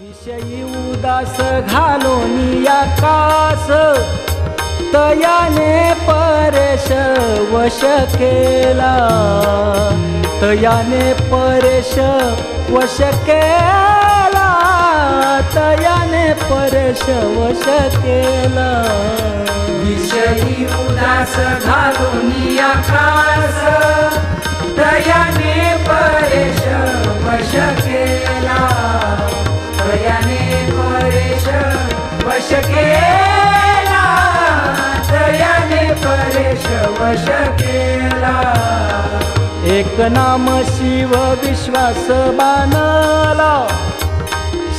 विषयी उदास घालोनी आकाश तयाने परेश वश केला, तयाने परेश वश केला, तयाने परेश वश केला। विषयी उदास घालोनी आकाश तयाने परेश वश केला, तयाने परेश वश केला, तयाने परेश वश केला। एक नाम शिव विश्वास बाणला,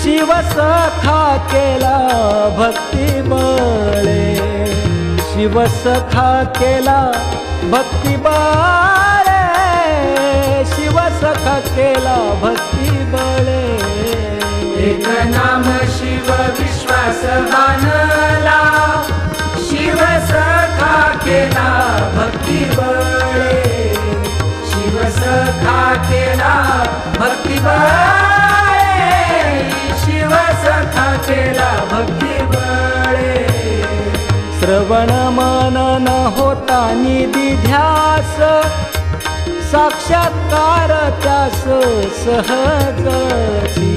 शिव सखा केला भक्ती बळे, शिव सखा केला भक्ती बळे, शिव सखा केला भक्ती बळे। एक नाम शिव विश्वास बाणला, शिव सखा केला भक्ती बळे, शिव सखा केला भक्ती बळे, शिव सखा केला भक्ती बळे। श्रवण मनन होता निधी ध्यास, साक्षात्कार त्यास सहजची,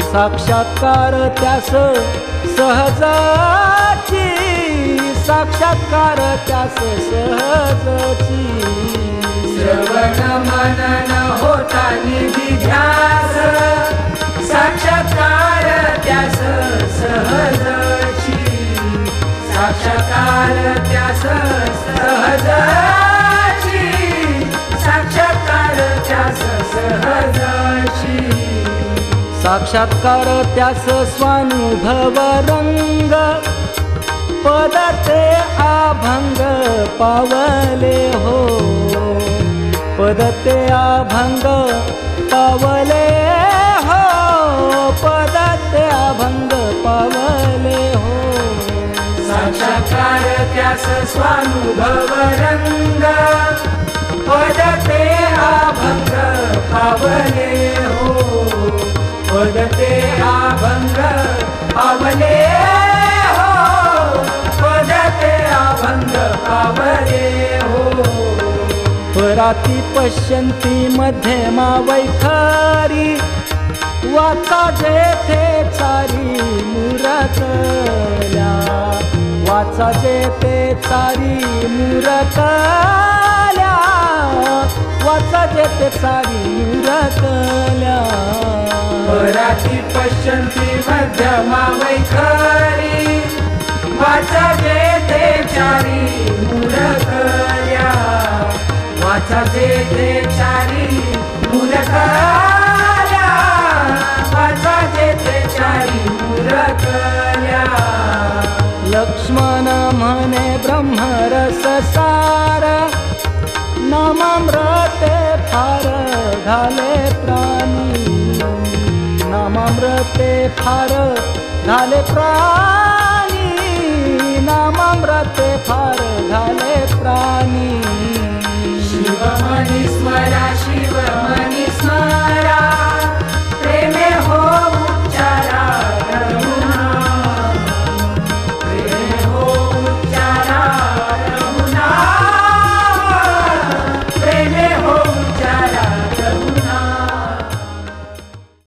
साक्षात्कार त्यास सहजची, साक्षात्कार त्यास सहजची। श्रवण मनन होता निधी ध्यास, साक्षात्कार त्यास सहजची, साक्षात्कार त्यास सहजची, साक्षात्कार त्यास सहजची। साक्षात्कार त्यास स्वानुभव रंग, पद ते अभंग पावले हो, पद ते अभंग पावले हो, पद ते अभंग पावले हो। साक्षात्कार त्यास स्वानुभव रंग, पद ते अभंग पावले हो, पद ते अभंग पावले हो, पद ते अभंग पावले हो। पराती पश्यन्ति मध्यमा वैखरी, वाचा जेथे चारी मुरकल्या, वाचा जेथे चारी मुरकल्या, वाचा जेथे चारी मुरकल्या। पराती पश्यन्ति मध्यमा वैखरी, वाचा जेथे चारी मुरकल्या, वाचा जेथे चारी मुरकल्या, वाचा जेथे चारी मुरकल्या। लक्ष्मण म्हणे ब्रह्मरस सार, नामामृते फार घाले प्राणी, नामामृते फार घाले प्राणी, नामामृते फार